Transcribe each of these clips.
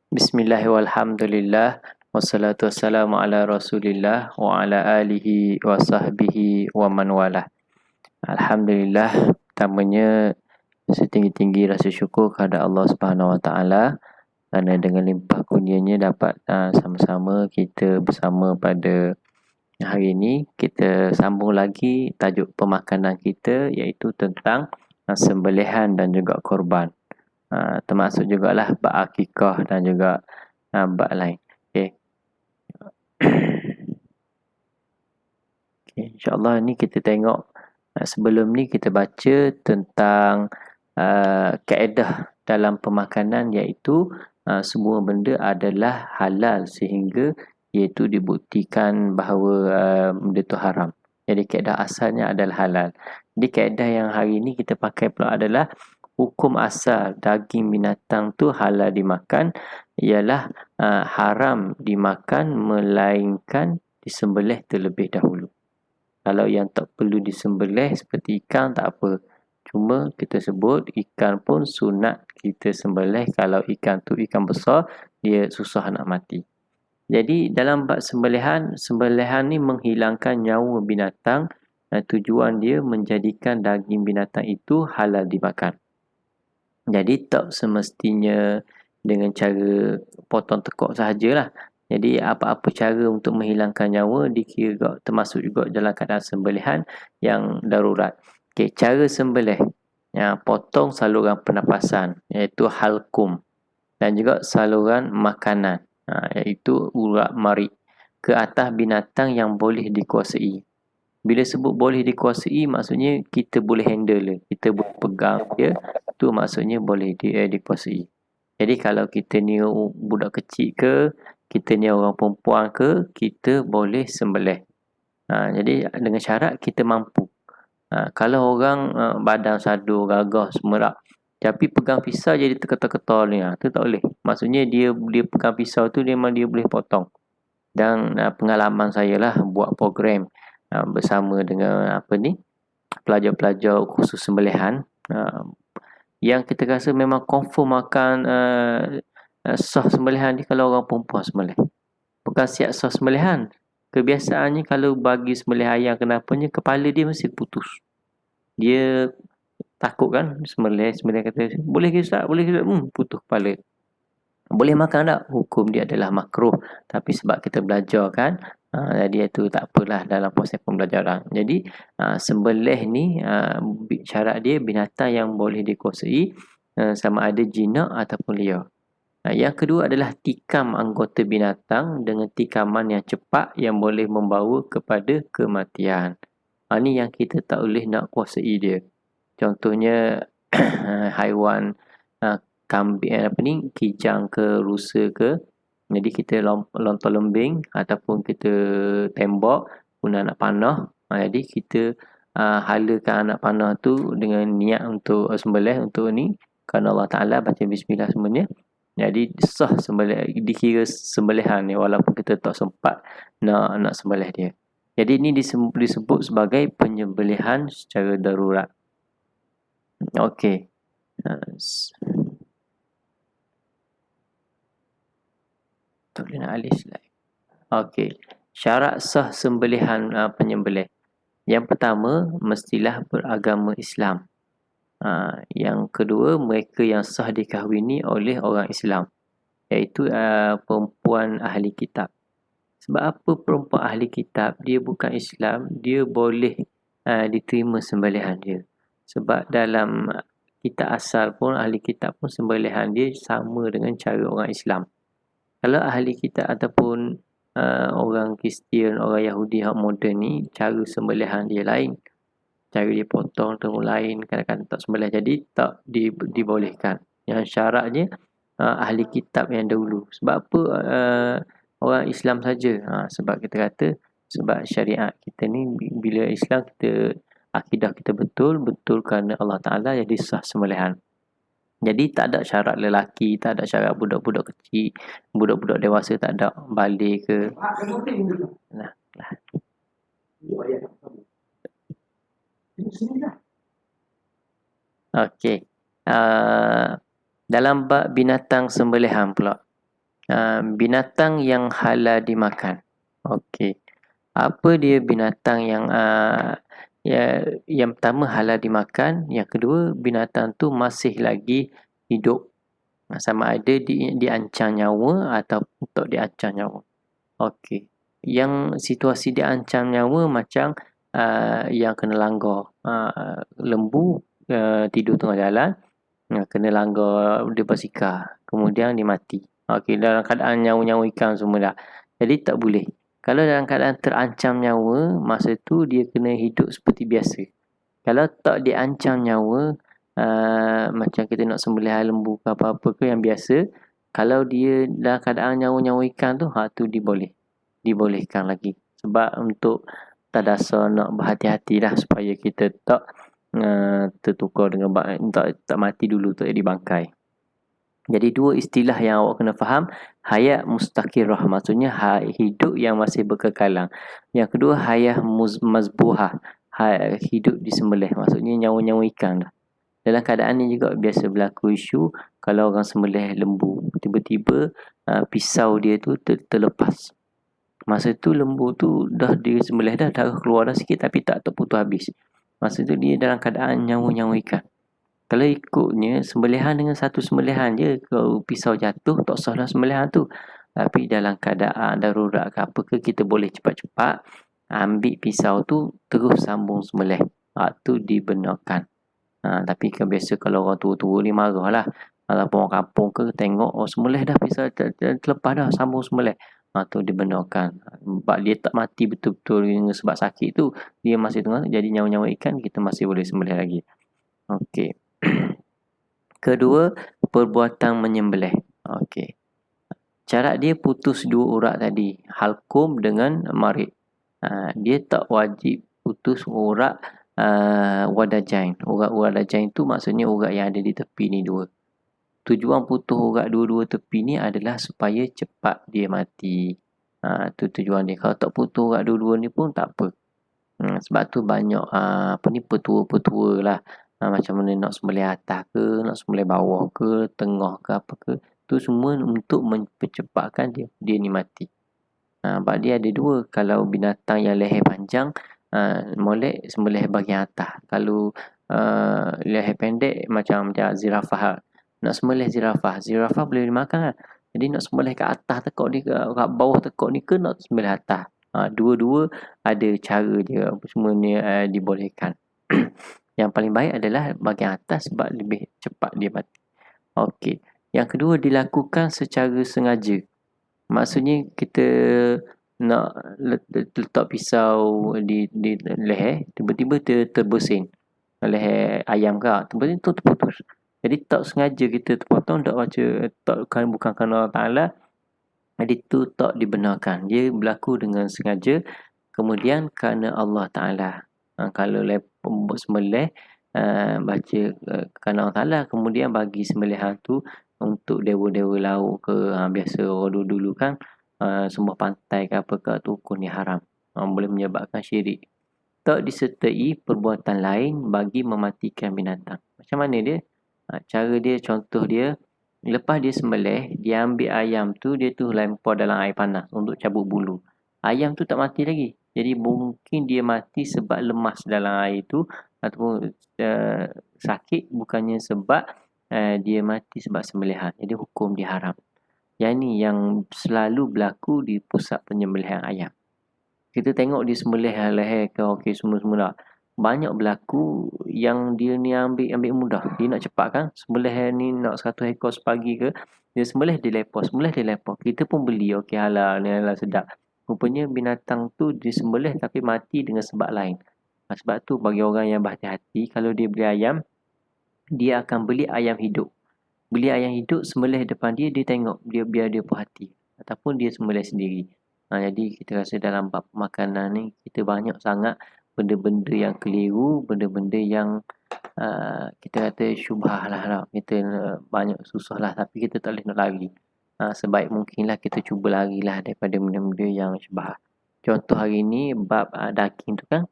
Bismillahirrahmanirrahim. Wassalatu wassalamu ala Rasulillah wa ala alihi wa sahbihi wa man walah. Alhamdulillah, pertamanya setinggi-tinggi rasa syukur kepada Allah Subhanahu Wa Taala kerana dengan limpah kurnianya dapat sama-sama kita bersama pada hari ini. Kita sambung lagi tajuk pemakanan kita iaitu tentang sembelihan dan juga korban. Termasuk jugalah bab akikah dan juga bab lain. Okey. Okay, InsyaAllah ni kita tengok sebelum ni kita baca tentang kaedah dalam pemakanan iaitu semua benda adalah halal sehingga iaitu dibuktikan bahawa benda tu haram. Jadi kaedah asalnya adalah halal. Jadi kaedah yang hari ni kita pakai pula adalah hukum asal daging binatang tu halal dimakan ialah haram dimakan melainkan disembelih terlebih dahulu. Kalau yang tak perlu disembelih seperti ikan tak apa. Cuma kita sebut ikan pun sunat kita sembelih kalau ikan tu ikan besar dia susah nak mati. Jadi dalam bab sembelihan ni menghilangkan nyawa binatang dan tujuan dia menjadikan daging binatang itu halal dimakan. Jadi tak semestinya dengan cara potong tekuk sahajalah. Jadi apa-apa cara untuk menghilangkan nyawa dikira termasuk juga dalam keadaan sembelihan yang darurat. Okey, cara sembelih. Potong saluran pernafasan iaitu halkum dan juga saluran makanan iaitu urat marik ke atas binatang yang boleh dikuasai. Bila sebut boleh dikuasai maksudnya kita boleh handle, kita boleh pegang dia, tu maksudnya boleh dikuasai. Jadi kalau kita ni budak kecil ke, kita ni orang perempuan ke, kita boleh sembelih. Jadi dengan syarat kita mampu. Kalau orang badan sadur, gagah, semerak, tapi pegang pisau jadi terketar-ketar ni, tu tak boleh. Maksudnya dia pegang pisau tu memang dia boleh potong. Dan pengalaman saya lah buat program bersama dengan pelajar-pelajar khusus sembelihan yang kita rasa memang confirm makan sah sembelihan ni kalau orang perempuan sembelih. Bukan siap sah sembelihan. Kebiasaannya kalau bagi sembelih ayam kenapanya kepala dia mesti putus. Dia takut kan sembelih kata boleh ke Ustaz? Boleh ke Ustaz? Putus kepala. Boleh makan tak? Hukum dia adalah makruh. Tapi sebab kita belajar kan, jadi itu tak apalah dalam proses pembelajaran. Jadi sembelih ni syarat dia binatang yang boleh dikuasai sama ada jinak ataupun liar. Yang kedua adalah tikam anggota binatang dengan tikaman yang cepat yang boleh membawa kepada kematian. Ini yang kita tak boleh nak kuasai dia. Contohnya haiwan kambing kijang ke rusa ke, jadi kita lontar lembing ataupun kita tembak guna anak panah. Jadi kita halakan anak panah tu dengan niat untuk sembelih untuk ni kerana Allah Taala baca bismillah semuanya. Jadi sah sembelih, dikira sembelihan ni walaupun kita tak sempat nak sembelih dia. Jadi ini disebut sebagai penyembelihan secara darurat. Okey. Tak boleh nak alih slide. Okey. Syarat sah sembelihan penyembelih. Yang pertama, mestilah beragama Islam. Yang kedua, mereka yang sah dikahwini oleh orang Islam. Iaitu perempuan ahli kitab. Sebab apa perempuan ahli kitab? Dia bukan Islam, dia boleh diterima sembelihan dia. Sebab dalam kitab asal pun, ahli kitab pun sembelihan dia sama dengan cara orang Islam. Kalau ahli kitab ataupun orang Kristian, orang Yahudi yang moden ni, cara sembelihan dia lain. Cara dia potong tu lain, kadang-kadang tak sembelih. Jadi tak dibolehkan. Yang syaratnya ahli kitab yang dahulu. Sebab apa orang Islam saja? Sebab kita kata, sebab syariat kita ni, bila Islam kita, akidah kita betul kerana Allah Ta'ala jadi sah sembelihan. Jadi tak ada syarat lelaki, tak ada syarat budak-budak kecil, budak-budak dewasa tak ada balik ke. Nah. Okey. Dalam bab binatang sembelihan pula. binatang yang halal dimakan. Okey. Apa dia binatang yang yang pertama halal dimakan, yang kedua binatang tu masih lagi hidup. Sama ada diancam nyawa atau tak diancam nyawa. Okey. Yang situasi diancam nyawa macam yang kena langgar. Lembu tidur tengah jalan, kena langgar dia bersikar. Kemudian dia mati. Okey, dalam keadaan nyawa-nyawa ikan semua dah. Jadi tak boleh. Kalau dalam keadaan terancam nyawa, masa tu dia kena hidup seperti biasa. Kalau tak diancam nyawa, macam kita nak sembelih lembu ke apa-apa ke yang biasa, kalau dia dalam keadaan nyawa-nyawa ikan tu, tu dibolehkan lagi. Sebab untuk tadasar nak berhati-hati lah supaya kita tak tertukar dengan tak mati dulu, tak jadi bangkai. Jadi dua istilah yang awak kena faham, hayat mustaqirah, maksudnya hidup yang masih berkekalan. Yang kedua hayat mazbuhah, hidup disembelih, maksudnya nyawa-nyawa ikan dah. Dalam keadaan ni juga biasa berlaku isu kalau orang sembelih lembu, tiba-tiba pisau dia tu terlepas. Masa tu lembu tu dah disembelih dah, darah keluar dah sikit tapi tak terputus habis. Masa tu dia dalam keadaan nyawa-nyawa ikan. Kalau ikutnya sembelihan dengan satu sembelihan je, kalau pisau jatuh tak sah dah sembelihan tu. Tapi dalam keadaan darurat ke apa ke, kita boleh cepat-cepat ambil pisau tu terus sambung sembelih. Tu dibenarkan. Tapi kan biasa kalau orang tua-tua ni marah lah. Ataupun orang kampung ke tengok sembelih dah pisau terlepas dah sambung sembelih. Tu dibenarkan. Sebab dia tak mati betul-betul sebab sakit tu, dia masih tengah jadi nyawa-nyawa ikan, kita masih boleh sembelih lagi. Okey. Kedua, perbuatan menyembelih. Okey. Cara dia putus dua urat tadi, halkum dengan marid. Dia tak wajib putus urat wadajain. Urat wadajain tu maksudnya urat yang ada di tepi ni dua. Tujuan putus urat dua-dua tepi ni adalah supaya cepat dia mati. Tu tujuan dia. Kalau tak putus urat dua-dua ni pun tak apa. Sebab tu banyak petua-petua lah. Macam mana nak sembelih atas ke, nak sembelih bawah ke, tengah ke apa ke. Tu semua untuk mempercepatkan dia ni mati. Sebab dia ada dua. Kalau binatang yang leher panjang, molek sembelih bahagian atas. Kalau leher pendek macam zirafah. Nak sembelih zirafah boleh dimakan kan. Jadi nak sembelih kat atas tekak ni ke, kat bawah tekak ni ke, nak sembelih atas. Dua-dua ada cara dia, semua ni dibolehkan. Yang paling baik adalah bahagian atas sebab lebih cepat dia mati. Okey. Yang kedua, dilakukan secara sengaja. Maksudnya kita nak letak pisau di leher, tiba-tiba terbersin leher ayam ke, tiba-tiba tu terputus. Jadi tak sengaja kita terpotong, tak baca, bukan kerana Allah Ta'ala, jadi tu tak dibenarkan. Dia berlaku dengan sengaja, kemudian kerana Allah Ta'ala. Kalau sembelih, baca kerana Allah Ta'ala, kemudian bagi sembelihan tu untuk dewa-dewa laut ke, biasa orang dulu kan sembah pantai ke apa ke, tu hukum ni haram, boleh menyebabkan syirik. Tak disertai perbuatan lain bagi mematikan binatang. Macam mana dia? Cara dia, contoh dia, lepas dia sembelih, dia ambil ayam tu, dia tu lempar dalam air panas untuk cabut bulu. Ayam tu tak mati lagi. Jadi mungkin dia mati sebab lemas dalam air tu, ataupun sakit, bukannya sebab dia mati sebab sembelihan. Jadi hukum dia haram. Yang ni yang selalu berlaku di pusat penyembelihan ayam. Kita tengok dia sembelih leher ke, okey, semua-semua dah. Banyak berlaku yang dia ni ambil mudah. Dia nak cepat kan, sembelih ni nak 100 ekor sepagi ke, dia sembelih dia lepas. Kita pun beli, okey, halal, ni halal sedap. Rupanya binatang tu disembelih tapi mati dengan sebab lain. Sebab tu bagi orang yang berhati-hati, kalau dia beli ayam, dia akan beli ayam hidup. Beli ayam hidup, sembelih depan dia, dia tengok, dia biar dia puas hati. Ataupun dia sembelih sendiri. Jadi kita rasa dalam bab makanan ni, kita banyak sangat benda-benda yang keliru, benda-benda yang kita kata syubhah lah. Kita banyak susah lah, tapi kita tak boleh nak lari. Sebaik mungkinlah kita cuba larilah daripada benda-benda yang syubhah. Contoh hari ni, bab daging tu kan,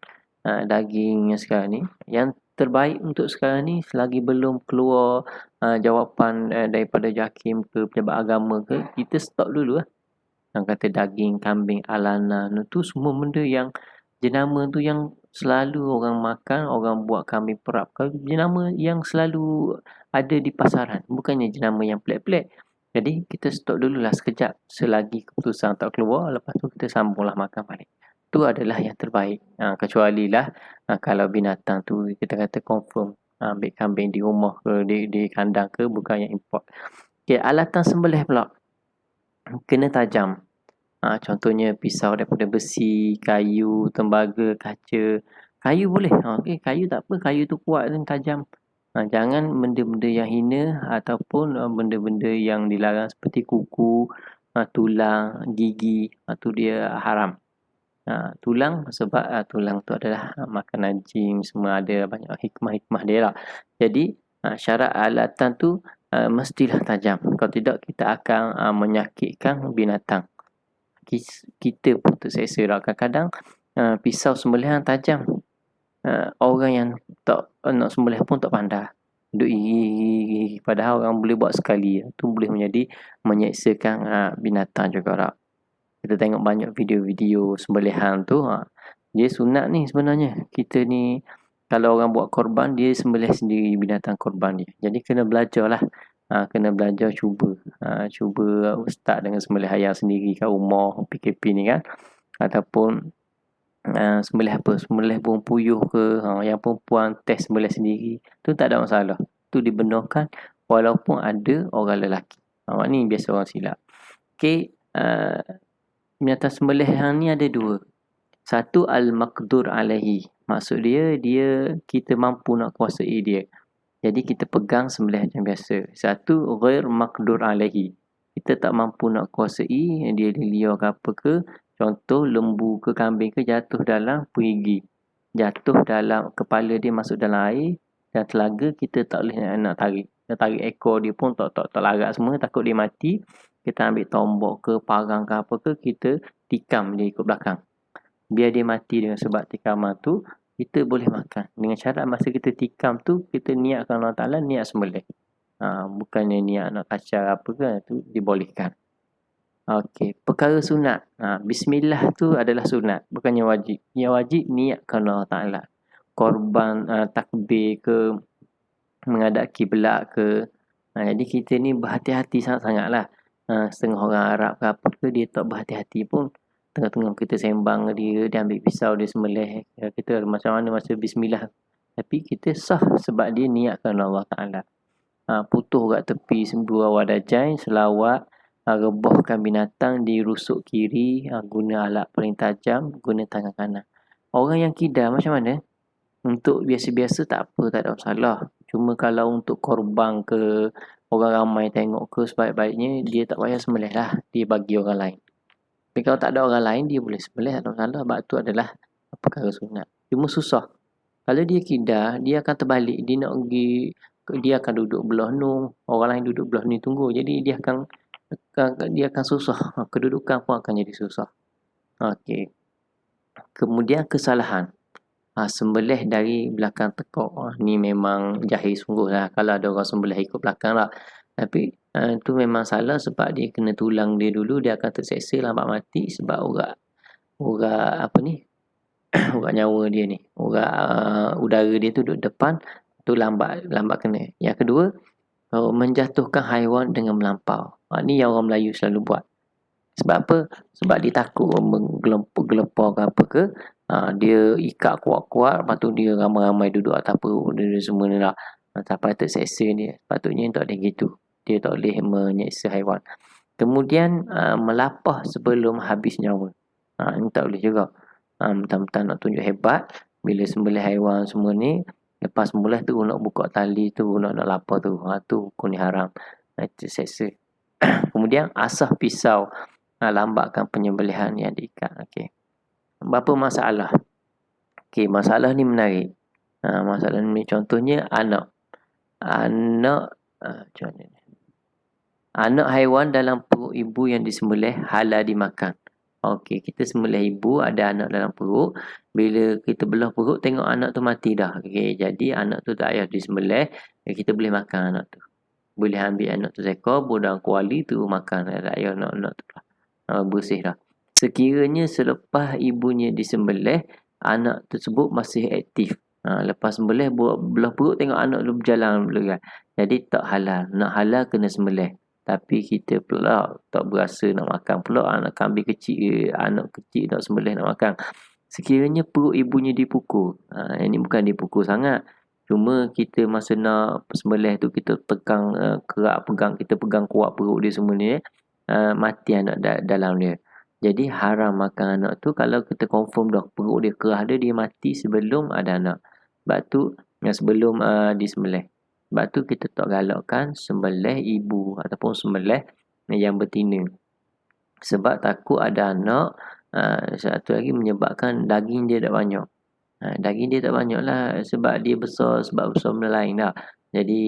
daging yang sekarang ni, yang terbaik untuk sekarang ni selagi belum keluar jawapan daripada JAKIM ke pejabat agama ke, kita stop dulu lah. Yang kata daging kambing alana tu semua benda yang jenama tu yang selalu orang makan, orang buat kambing perap. Jenama yang selalu ada di pasaran, bukannya jenama yang pelik-pelik. Jadi kita stop dululah sekejap selagi keputusan tak keluar, lepas tu kita sambunglah makan balik. Tu adalah yang terbaik. Kecuali lah kalau binatang tu kita kata confirm ambil kambing di rumah ke di kandang ke, bukan yang import. Okay, alatan sembelih pula kena tajam. Contohnya pisau daripada besi, kayu, tembaga, kaca. Kayu boleh. Okay, kayu tak apa. Kayu tu kuat dan tajam. Jangan benda-benda yang hina ataupun benda-benda yang dilarang seperti kuku, tulang, gigi. Tu dia haram. Tulang sebab tulang tu adalah makanan jin, semua ada banyak hikmah-hikmah dia lah. Jadi syarat alatan tu mestilah tajam. Kalau tidak kita akan menyakitkan binatang. Kita pun terseksa lah. Kadang-kadang pisau sembelihan tajam. Orang yang tak nak sembelih pun tak pandai. Duk iri. Padahal orang boleh buat sekali. Tu boleh menjadi menyeksakan binatang juga lah. Kita tengok banyak video-video sembelihan tu. Dia sunat ni sebenarnya. Kita ni kalau orang buat korban, dia sembelih sendiri binatang korban dia. Jadi kena belajar lah. Kena belajar cuba start dengan sembelih ayam sendiri kat rumah PKP ni kan, ataupun sembelih apa, sembelih burung puyuh ke, yang perempuan test sembelih sendiri tu tak ada masalah, tu dibenarkan walaupun ada orang lelaki. Ni biasa orang silap. Okay, binatang sembelihan ni ada dua. Satu al-maqdur alaihi, maksud dia kita mampu nak kuasai dia. Jadi kita pegang sembelih macam biasa. Satu ghair maqdur alaihi, kita tak mampu nak kuasai dia liar ke apa ke. Contoh lembu ke kambing ke jatuh dalam perigi, jatuh dalam kepala dia masuk dalam air dan telaga, kita tak boleh nak tarik ekor dia pun tak larat semua, takut dia mati. Kita ambil tombok ke parang ke apa ke, kita tikam dia ikut belakang biar dia mati dengan sebab tikaman tu. Kita boleh makan dengan syarat masa kita tikam tu kita niatkan Allah Ta'ala, niat sembelih. Bukannya niat nak kacau apa ke, tu dibolehkan. Okey, perkara sunat. Bismillah tu adalah sunat, bukannya wajib. Yang wajib niatkan Allah Ta'ala. Korban takbir ke, menghadap kiblat ke. Jadi kita ni berhati-hati sangat-sangat lah. Setengah orang Arab ke apa ke, dia tak berhati-hati pun. Tengah-tengah kita sembang dia ambil pisau, dia sembelih. Kita macam mana masa bismillah. Tapi kita sah sebab dia niatkan Allah Ta'ala. Putuh kat tepi dua wadajain, selawat, rebahkan binatang di rusuk kiri, guna alat paling tajam, guna tangan kanan. Orang yang kidal macam mana? Untuk biasa-biasa tak apa, tak ada masalah. Cuma kalau untuk korban ke, orang ramai tengok ke, sebaik-baiknya dia tak payah sembelih lah, dia bagi orang lain. Tapi kalau tak ada orang lain, dia boleh sembelih, tak ada masalah. Sebab tu adalah perkara sunat. Cuma susah. Kalau dia kidal, dia akan terbalik. Dia akan duduk belah nu, orang lain duduk belah ni tunggu. Jadi dia akan susah. Kedudukan pun akan jadi susah. Okey. Kemudian kesalahan. Sembelih dari belakang tekuk. Ni memang jahil sungguh lah. Kalau ada orang sembelih ikut belakang lah. Tapi tu memang salah sebab dia kena tulang dia dulu, dia akan terseksa lambat mati sebab urat apa ni urat nyawa dia ni, urat udara dia tu duduk depan, tu lambat kena. Yang kedua, menjatuhkan haiwan dengan melampau. Ni yang orang Melayu selalu buat. Sebab apa? Sebab dia takut menggelepar ke apa ke, dia ikat kuat-kuat, lepas tu dia ramai-ramai duduk atas perut dia semua ni lah, sampai terseksa dia. Patutnya tak boleh gitu. Dia tak boleh menyeksa haiwan. Kemudian melapah sebelum habis nyawa. Ini tak boleh juga. Mentang-mentang nak tunjuk hebat, bila sembelih haiwan semua ni, lepas mula tu nak buka tali tu, nak lapar tu, tu hukum ni haram. Terseksa. Kemudian asah pisau, lambatkan penyembelihan yang diikat. Okey. Berapa masalah? Okey, masalah ni menarik. Masalah ni contohnya anak macam mana? Anak haiwan dalam perut ibu yang disembelih halal dimakan. Okey, kita sembelih ibu, ada anak dalam perut. Bila kita belah perut, tengok anak tu mati dah. Okey, jadi anak tu tak payah disembelih, kita boleh makan anak tu. Boleh ambil anak tu seekor, budang kuali tu makan. Tak payah nak tu lah. Bersih dah. Sekiranya selepas ibunya disembelih, anak tersebut masih aktif. Lepas sembelih, belah perut tengok anak tu berjalan. Jadi tak halal. Nak halal kena sembelih. Tapi kita pula tak berasa nak makan pula anak kambing kecil, anak kecil nak sembelih nak makan. Sekiranya perut ibunya dipukul, ini bukan dipukul sangat. Cuma kita masa nak sembelih tu kita tegang kerak kita pegang kuat perut dia semua ni, mati anak dalam dia. Jadi haram makan anak tu kalau kita confirm dah perut dia kerah dia mati sebelum ada anak. Sebab tu sebelum disembelih. Sebab tu kita tak galakkan sembelih ibu ataupun sembelih yang betina. Sebab takut ada anak, satu lagi menyebabkan daging dia tak banyak. Daging dia tak banyak lah sebab dia besar, sebab besar benda lain dah. Jadi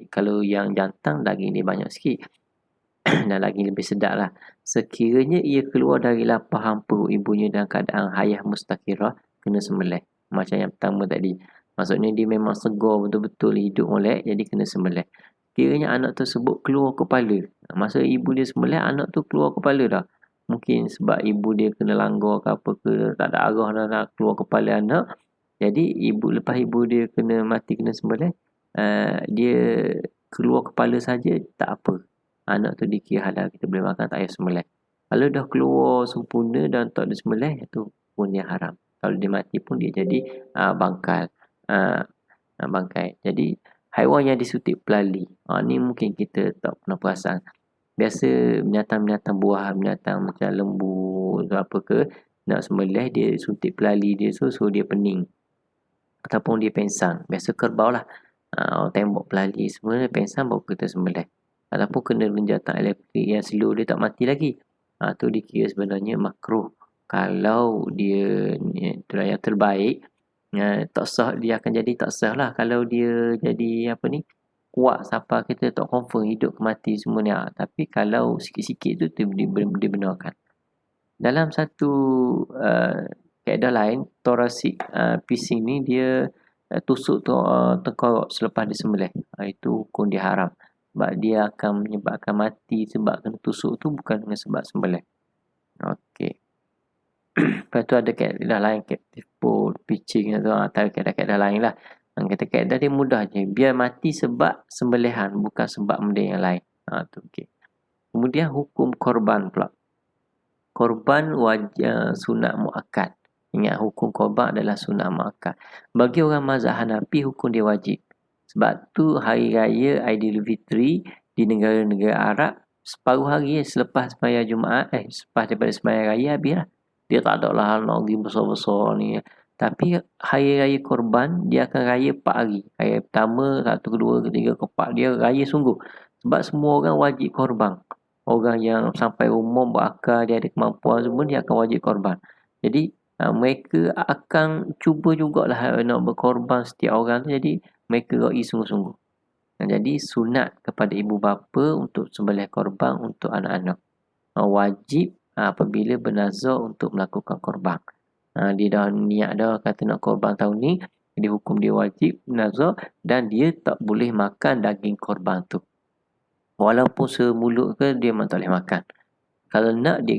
kalau yang jantan daging dia banyak sikit. Dan lagi lebih sedap lah. Sekiranya ia keluar dari lapahan perut ibunya dalam keadaan hayah mustakirah, kena sembelih. Macam yang pertama tadi. Maksudnya dia memang segar betul-betul hidup molek, jadi kena sembelih. Kiranya anak tersebut keluar kepala. Masa ibu dia sembelih, anak tu keluar kepala dah. Mungkin sebab ibu dia kena langgar ke apa ke, tak ada arah dah nak keluar kepala anak. Jadi lepas ibu dia kena mati, kena sembelih, dia keluar kepala saja tak apa. Anak tu dikira halal, kita boleh makan, tak payah sembelih. Kalau dah keluar sempurna dan tak disembelih, itu pun dia haram. Kalau dia mati pun dia jadi bangkai. Jadi haiwan yang disuntik pelali, ni mungkin kita tak pernah perasan. Biasa binatang-binatang buah, binatang macam lembu atau apa ke, nak sembelih dia suntik pelali dia, so dia pening ataupun dia pensang. Biasa kerbau lah, orang tembok pelali semua dia pensang baru kita sembelih. Ataupun kena renjatan elektrik yang slow dia tak mati lagi, tu dikira sebenarnya makruh. Kalau dia itulah yang terbaik, tak sah, dia akan jadi tak sah lah kalau dia jadi kuat sampai kita tak confirm hidup ke mati semua ni. Tapi kalau sikit-sikit tu dibenarkan. Dalam satu kaedah lain, thoracic piercing ni dia tusuk tengkorak selepas disembelih. Itu hukum dia haram. Sebab dia akan menyebabkan mati sebab kena tusuk tu, bukan dengan sebab sembelih. Okey. Lepas tu ada kaedah lain, captive pull, pitching tu, atau kaedah-kaedah lain lah. Kata kaedah dia mudah je. Biar mati sebab sembelihan, bukan sebab benda yang lain. Tu okey. Kemudian hukum korban pula. Korban wajib sunat muakkad. Ingat, hukum korban adalah sunat muakkad. Bagi orang mazhab Hanafi, hukum dia wajib. Sebab tu hari raya Aidilfitri di negara-negara Arab, separuh hari selepas sembahyang Jumaat, selepas daripada sembahyang raya habis lah. Dia tak ada lah nak pergi besar-besar ni. Tapi hari raya korban, dia akan raya 4 hari. Raya pertama, 1, kedua, ketiga, keempat. Dia raya sungguh. Sebab semua orang wajib korban. Orang yang sampai umur berakal, dia ada kemampuan semua, dia akan wajib korban. Jadi mereka akan cuba jugalah nak berkorban setiap orang tu. Jadi mereka raya sungguh-sungguh. Jadi sunat kepada ibu bapa untuk sembelih korban untuk anak-anak. Wajib apabila bernazar untuk melakukan korban. Dia dah niat dah kata nak korban tahun ni, jadi hukum dia wajib nazar dan dia tak boleh makan daging korban tu. Walaupun semulut ke, dia memang tak boleh makan. Kalau nak, dia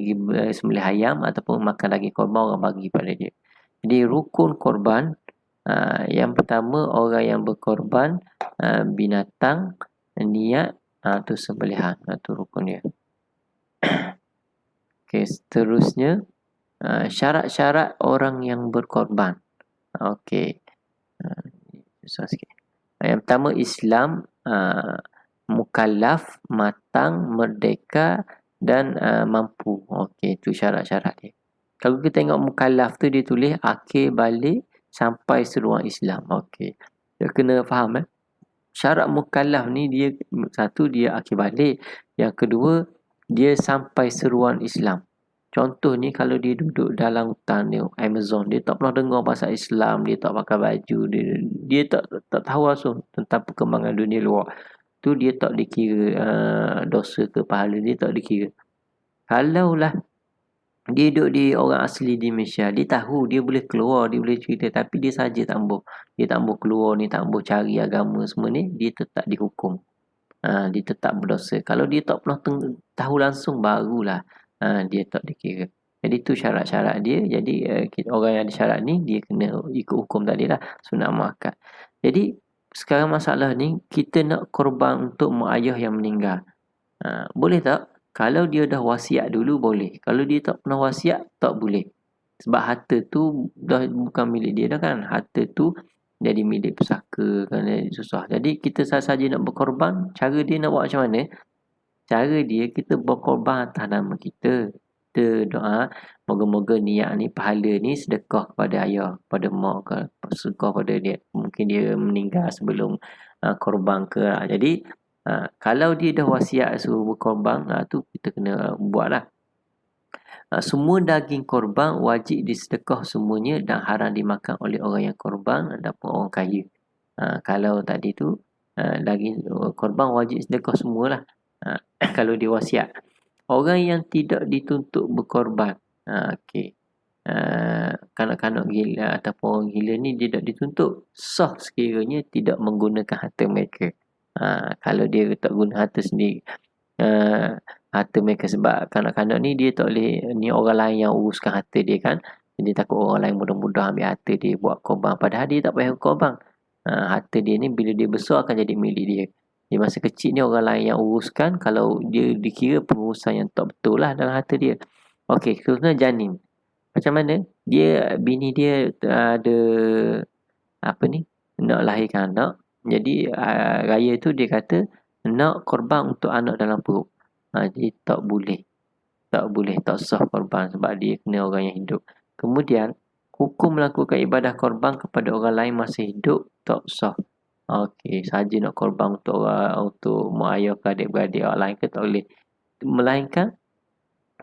sembelih ayam ataupun makan daging korban, orang bagi pada dia. Jadi rukun korban, yang pertama orang yang berkorban binatang, niat, tu sembelihan, tu rukun dia. Okey, seterusnya syarat-syarat orang yang berkorban. Okey. Susah sikit. Yang pertama Islam, mukallaf, matang, merdeka dan mampu. Okey, itu syarat-syarat dia. Kalau kita tengok mukallaf tu dia tulis akil balik sampai seruan Islam. Okey. Dia kena faham syarat mukallaf ni, dia satu dia akil balik, yang kedua dia sampai seruan Islam. Contoh ni kalau dia duduk dalam hutan dia, Amazon, dia tak pernah dengar pasal Islam, dia tak pakai baju, dia tak tahu langsung tentang perkembangan dunia luar. Tu dia tak dikira dosa ke pahala, dia tak dikira. Kalaulah Dia duduk di orang asli di Malaysia. Dia tahu dia boleh keluar, dia boleh cerita, tapi dia saja tak boleh. Dia tak boleh keluar ni, tak boleh cari agama semua ni, dia tetap dihukum. Dia tetap berdosa. Kalau dia tak pernah tahu langsung, barulah dia tak dikira. Jadi tu syarat-syarat dia. Jadi orang yang ada syarat ni, dia kena ikut hukum tadi lah, sunat muakkad. Jadi sekarang masalah ni, kita nak korban untuk mak ayah yang meninggal. Boleh tak? Kalau dia dah wasiat dulu boleh. Kalau dia tak pernah wasiat, tak boleh. Sebab harta tu dah bukan milik dia dah kan. Harta tu jadi milik pusaka kan, jadi susah. Jadi kita sahaja nak berkorban, cara dia nak buat macam mana? Cara dia, kita berkorban atas nama kita. Kita doa, moga-moga niat ni, pahala ni sedekah kepada ayah, pada mak ke, sedekah pada dia. Mungkin dia meninggal sebelum korban ke. Jadi kalau dia dah wasiat suruh berkorban, tu kita kena buat lah. Semua daging korban wajib disedekah semuanya dan haram dimakan oleh orang yang korban ataupun orang kaya. Kalau tadi tu daging korban wajib sedekah semualah. Kalau dia wasiat. Orang yang tidak dituntut berkorban. Okey. Kanak-kanak gila ataupun orang gila ni dia tak dituntut, sah sekiranya tidak menggunakan harta mereka. Kalau dia tak guna harta sendiri, harta mereka, sebab kanak-kanak ni dia tak boleh, ni orang lain yang uruskan harta dia kan. Dia takut orang lain mudah-mudah ambil harta dia buat korban, padahal dia tak payah korban. Harta dia ni bila dia besar akan jadi milik dia. Di masa kecil ni orang lain yang uruskan, kalau dia dikira pengurusan yang tak betul lah dalam harta dia. Okey, khususnya janin. Macam mana? Bini dia ada apa ni? Nak lahirkan anak. Jadi raya tu dia kata nak korban untuk anak dalam perut. Jadi tak boleh. Tak boleh, tak sah korban sebab dia kena orang yang hidup. Kemudian, hukum melakukan ibadah korban kepada orang lain masih hidup tak sah. Okey, saja nak korban untuk mak ayah ke adik-beradik orang lain ke tak boleh. Melainkan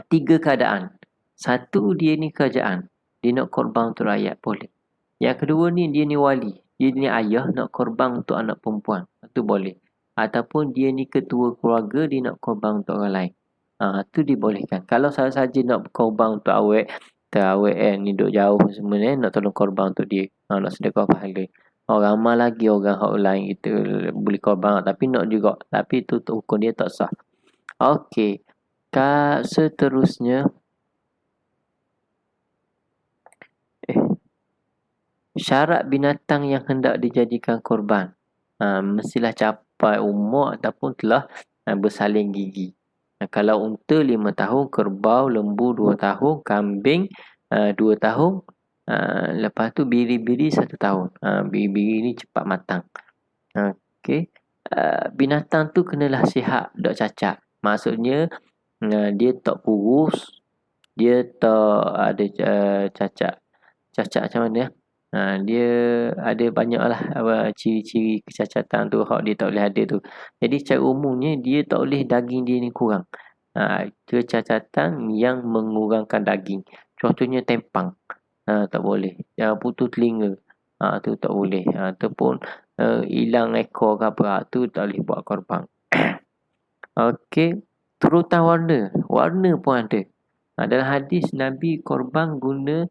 3 keadaan. Satu, dia ni kerajaan. Dia nak korban untuk rakyat, boleh. Yang kedua ni, dia ni wali. Dia ni ayah nak korban untuk anak perempuan. Itu boleh. Ataupun dia ni ketua keluarga, dia nak korban untuk orang lain. Tu dibolehkan. Kalau saja nak korban untuk awet, terawet ni duduk jauh semua ni, nak tolong korban untuk dia. Nak sedekah pahala. Ramai lagi orang hak lain kita boleh korban, tapi nak juga. Tapi tu hukum dia tak sah. Okey. Seterusnya, syarat binatang yang hendak dijadikan korban. Mestilah capai umur ataupun telah bersalin gigi. Kalau unta 5 tahun, kerbau, lembu 2 tahun, kambing 2 tahun, lepas tu biri-biri 1 tahun. Biri-biri ni cepat matang. Okey. Binatang tu kenalah sihat, tak cacat. Maksudnya dia tak kurus, dia tak ada cacat. Cacat macam mana? Dia ada banyaklah ciri-ciri kecacatan tu hak dia tak boleh ada tu. Jadi secara umumnya dia tak boleh daging dia ni kurang. Kecacatan yang mengurangkan daging. Contohnya tempang. Tak boleh. Putus telinga. Tu tak boleh. Ataupun hilang ekor ke apa. Tu tak boleh buat korban. Okey. Turutan warna. Warna pun ada. Dalam hadis Nabi korban guna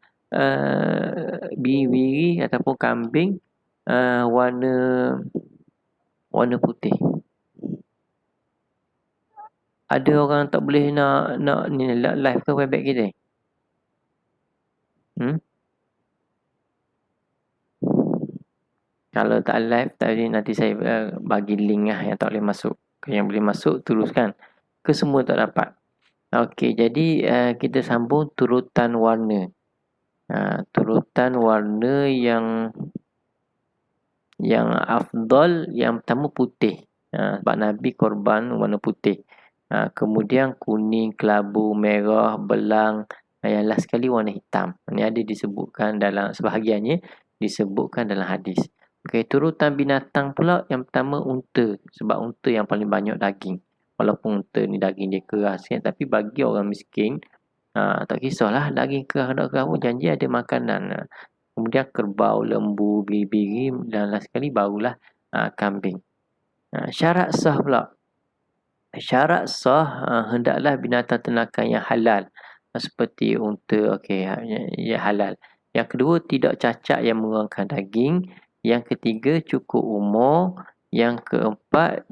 biri-biri ataupun kambing warna putih. Ada orang tak boleh nak ni live ke webback kita? Kalau tak live tadi nanti saya bagi link lah yang tak boleh masuk. Yang boleh masuk teruskan. Ke semua tak dapat. Okey, jadi kita sambung turutan warna. Turutan warna yang afdal, yang pertama putih. Sebab Nabi korban warna putih. Kemudian kuning, kelabu, merah, belang. Yang last sekali warna hitam. Ini ada disebutkan dalam, sebahagiannya disebutkan dalam hadis. Okey, turutan binatang pula yang pertama unta. Sebab unta yang paling banyak daging. Walaupun unta ni daging dia keras kan, tapi bagi orang miskin, tak kisahlah daging keras tak keras pun, janji ada makanan. Kemudian kerbau, lembu, biri-biri dan last sekali barulah kambing. Syarat sah pula. Syarat sah hendaklah binatang ternakan yang halal seperti unta, okey, ya halal. Yang kedua, tidak cacat yang mengeluarkan daging. Yang ketiga, cukup umur. Yang keempat,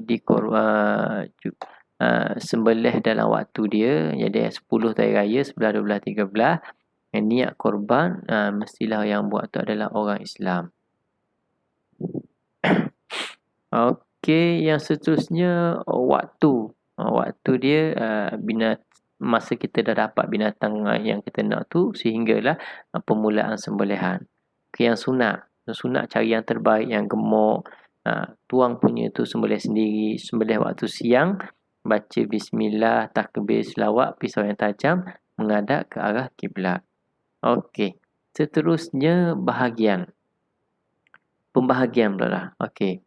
sembelih dalam waktu dia, jadi 10 hari raya, 11, 12, 13. Niat korban mestilah yang buat tu adalah orang Islam. Okey, yang seterusnya waktu. Waktu dia masa kita dah dapat binatang yang kita nak tu sehinggalah permulaan sembelihan. Okey, yang sunat. Sunat cari yang terbaik, yang gemuk. Tuang punya tu sembelih sendiri. Sembelih waktu siang, baca bismillah, takbir, selawat, pisau yang tajam menghadap ke arah kiblat. Okey. Seterusnya bahagian. Pembahagian pula lah. Okey.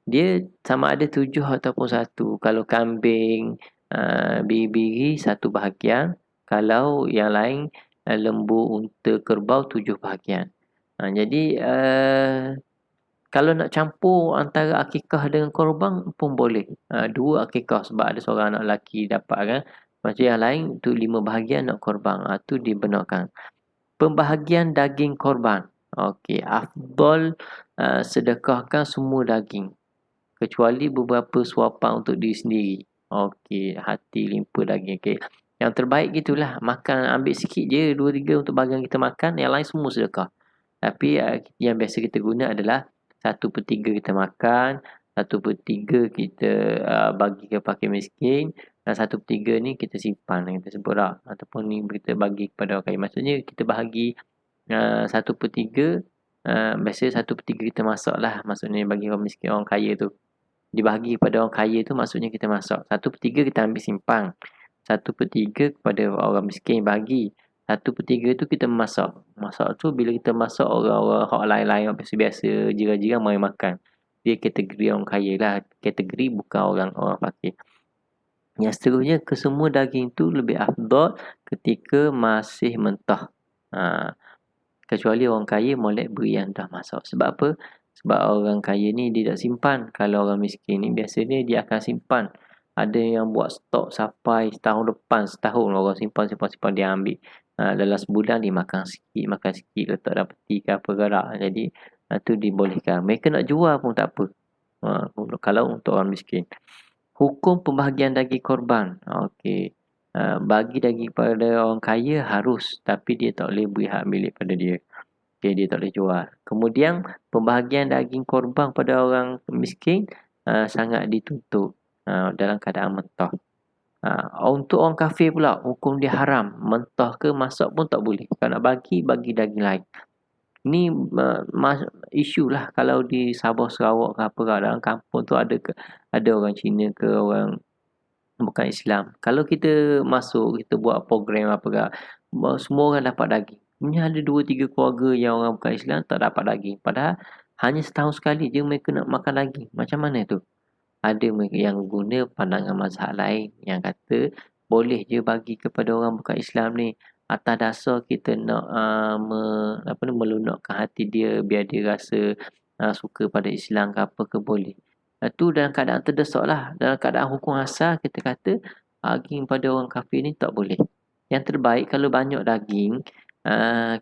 Dia sama ada 7 ataupun 1. Kalau kambing, biri-biri 1 bahagian. Kalau yang lain, lembu, unta, kerbau 7 bahagian. Jadi kalau nak campur antara akikah dengan korban pun boleh. 2 akikah sebab ada seorang anak lelaki dapat kan. Macam yang lain tu 5 bahagian nak korban. Tu dibenarkan. Pembahagian daging korban. Okey, afdal sedekahkan semua daging. Kecuali beberapa suapan untuk diri sendiri. Okey, hati, limpa, daging. Okey. Yang terbaik gitulah. Makan, ambil sikit je, 2-3 untuk bahagian kita makan. Yang lain semua sedekah. Tapi yang biasa kita guna adalah 1/3 kita makan, 1/3 kita bagi ke fakir miskin, dan 1/3 ni kita simpan, kita sebut lah. Ataupun ni kita bagi kepada orang kaya. Maksudnya kita bahagi 1/3, biasanya 1/3 kita masak lah. Maksudnya bagi orang miskin, orang kaya tu. Dibahagi kepada orang kaya tu maksudnya kita masak. 1/3 kita ambil simpan. 1/3 kepada orang miskin bagi. 1/3 tu kita masak. Masak tu bila kita masak orang-orang hak lain-lain biasa-biasa, jiran-jiran mari makan. Dia kategori orang kaya lah. Kategori bukan orang fakir. Yang seterusnya, kesemua daging tu lebih afdal ketika masih mentah. Kecuali orang kaya molek beri yang dah masak. Sebab apa? Sebab orang kaya ni dia tak simpan. Kalau orang miskin ni biasanya dia akan simpan. Ada yang buat stok sampai setahun depan, setahun orang simpan, dia ambil. Dalam sebulan dia makan sikit, letak dalam peti ke apa gerak. Jadi tu dibolehkan. Mereka nak jual pun tak apa. Kalau untuk orang miskin. Hukum pembahagian daging korban. Okey. Bagi daging pada orang kaya harus, tapi dia tak boleh beri hak milik pada dia. Okay, dia tak boleh jual. Kemudian pembahagian daging korban pada orang miskin sangat dituntut dalam keadaan mentah. Untuk orang kafir pula, hukum dia haram. Mentah ke masak pun tak boleh. Kalau nak bagi daging lain. Ni isu lah kalau di Sabah, Sarawak ke apa dalam kampung tu ada orang Cina ke orang bukan Islam. Kalau kita masuk, kita buat program apa ke, semua orang dapat daging. Ini ada 2-3 keluarga yang orang bukan Islam tak dapat daging. Padahal hanya setahun sekali je mereka nak makan daging. Macam mana tu? Ada mereka yang guna pandangan mazhab lain yang kata boleh je bagi kepada orang bukan Islam ni. Atas dasar kita nak melunakkan hati dia biar dia rasa suka pada Islam ke apa ke boleh. Tu dalam keadaan terdesak lah. Dalam keadaan hukum asal kita kata daging pada orang kafir ni tak boleh. Yang terbaik kalau banyak daging,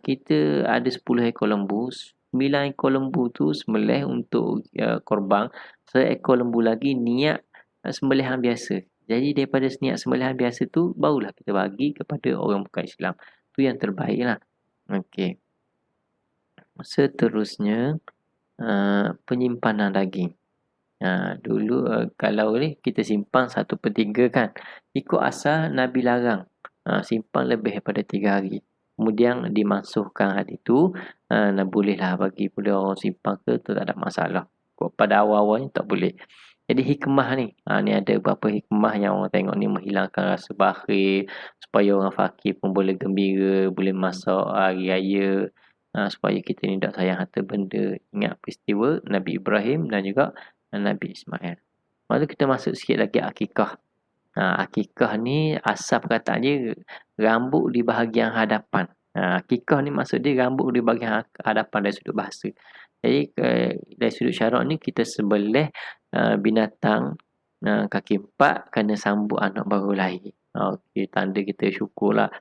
kita ada 10 ekor lembu. 9 ekor lembu tu sembelih untuk korban. 1 ekor lembu lagi niat sembelihan biasa. Jadi daripada niat sembelihan biasa tu barulah kita bagi kepada orang bukan Islam. Tu yang terbaik lah. Okey. Seterusnya penyimpanan daging. Dulu kalau ni kita simpan 1/3 kan. Ikut asal Nabi larang simpan lebih daripada 3 hari. Kemudian dimansuhkan hari tu bolehlah bagi pula orang simpan ke tu tak ada masalah. Pada awal-awalnya tak boleh. Jadi hikmah ni, ni ada beberapa hikmah yang orang tengok ni menghilangkan rasa bakhil supaya orang fakir pun boleh gembira, boleh masak hari raya. Supaya kita ni tak sayang harta benda. Ingat peristiwa Nabi Ibrahim dan juga Nabi Ismail. Lepas tu kita masuk sikit lagi akikah. Akikah ni asal perkataan dia rambut di bahagian hadapan. Akikah ni maksud dia rambut di bahagian hadapan dari sudut bahasa. Jadi dari sudut syarak ni kita sembelih binatang kaki 4 kena sambut anak baru lahir. Okey, tanda kita syukurlah.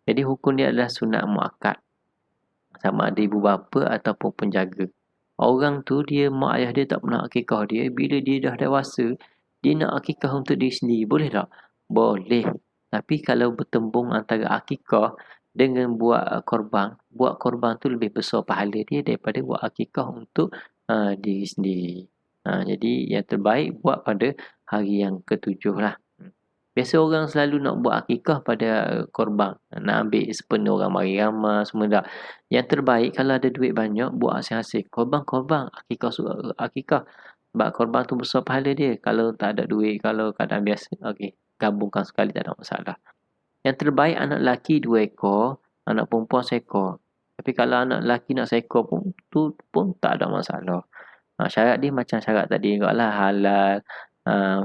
Jadi hukum dia adalah sunat muakkad. Sama ada ibu bapa ataupun penjaga. Orang tu dia mak ayah dia tak pernah akikah dia, bila dia dah dewasa, dia nak akikah untuk diri sendiri. Boleh tak? Boleh. Tapi kalau bertembung antara akikah dengan buat korban tu lebih besar pahala dia daripada buat akikah untuk diri sendiri. Jadi yang terbaik buat pada hari yang ketujuh lah. Biasa orang selalu nak buat akikah pada korban. Nak ambil sepenuh orang mari ramai semua tak. Yang terbaik kalau ada duit banyak, buat hasil-hasil. Korban, akikah. Sebab korban tu besar pahala dia. Kalau tak ada duit, kalau keadaan biasa, okey, gabungkan sekali tak ada masalah. Yang terbaik anak lelaki 2 ekor, anak perempuan seekor. Tapi kalau anak lelaki nak seekor pun, tu pun tak ada masalah. Syarat dia macam syarat tadi juga lah, halal,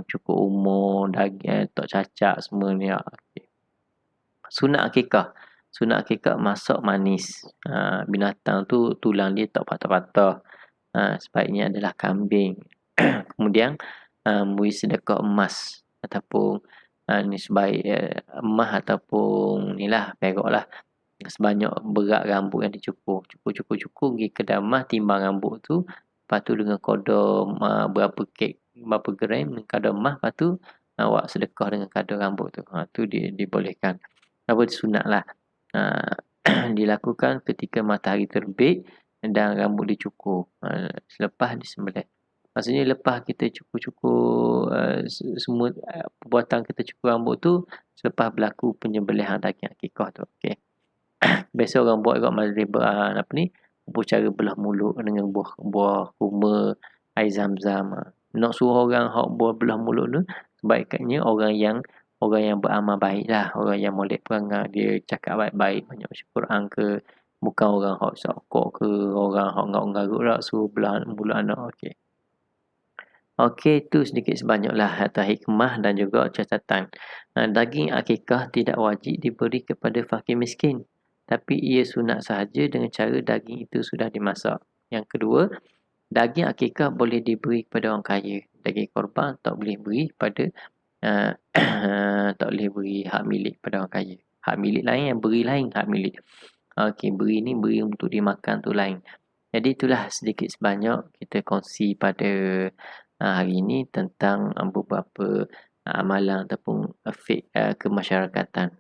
cukup umur, daging, tak cacat semua ni. Okay. Sunat akikah masak manis. Binatang tu tulang dia tak patah-patah. Sebaiknya adalah kambing. Kemudian beri sedekah emas ataupun ni sebaik emas ataupun ni lah perak lah. Sebanyak berat rambut yang dicukur. Cukur pergi kedai emas, timbang rambut tu. Lepas tu dengan kodom berapa gram dengan kadar emas. Lepas tu awak sedekah dengan kadar rambut tu. Tu dibolehkan. Apa sunat lah. Dilakukan ketika matahari terbit dan rambut dicukur. Selepas disembelih. Maksudnya lepas kita cukur semua perbuatan kita cukur rambut tu selepas berlaku penyembelihan daging akikah tu. Okey. Biasa orang buat kat maghrib apa ni? Cara belah mulut dengan buah kurma, air zam-zam. Nak suruh orang hak buah belah mulut tu sebaiknya orang yang beramal baik lah. Orang yang molek perangai, dia cakap baik-baik, banyak baca Quran ke. Bukan orang hak sokok ke, orang hak ngarut-ngarut lah suruh belah mulut anak. Okey. Okey, itu sedikit sebanyaklah atas hikmah dan juga catatan. Daging akikah tidak wajib diberi kepada fakir miskin. Tapi ia sunat sahaja dengan cara daging itu sudah dimasak. Yang kedua, daging akikah boleh diberi kepada orang kaya. Daging korban tak boleh beri pada tak boleh beri hak milik pada orang kaya. Hak milik lain, yang beri lain hak milik. Okey, beri ni beri untuk dimakan tu lain. Jadi itulah sedikit sebanyak kita kongsi pada hari ini tentang beberapa amalan ataupun efek kemasyarakatan.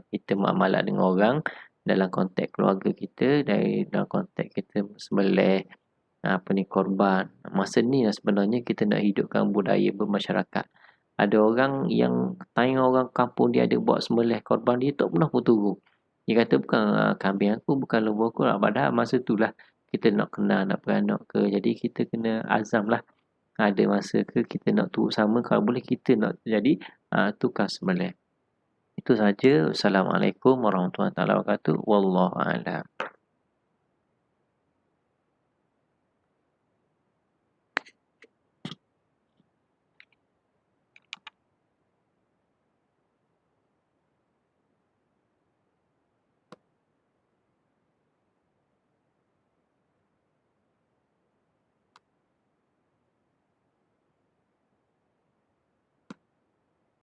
Kita muamalah dengan orang dalam konteks keluarga kita, dalam konteks kita sembelih korban. Masa ni lah sebenarnya kita nak hidupkan budaya bermasyarakat. Ada orang yang tanya orang kampung dia ada buat sembelih korban, dia tak pernah pun turun. Dia kata bukan kambing aku, bukan lembu aku. Padahal masa tu lah kita nak kenal, nak beranak ke. Jadi kita kena azam lah. Ada masa ke kita nak turut sama, kalau boleh kita nak jadi tukar sembelih. Itu saja. Assalamualaikum warahmatullahi wabarakatuh. Wallahu a'lam.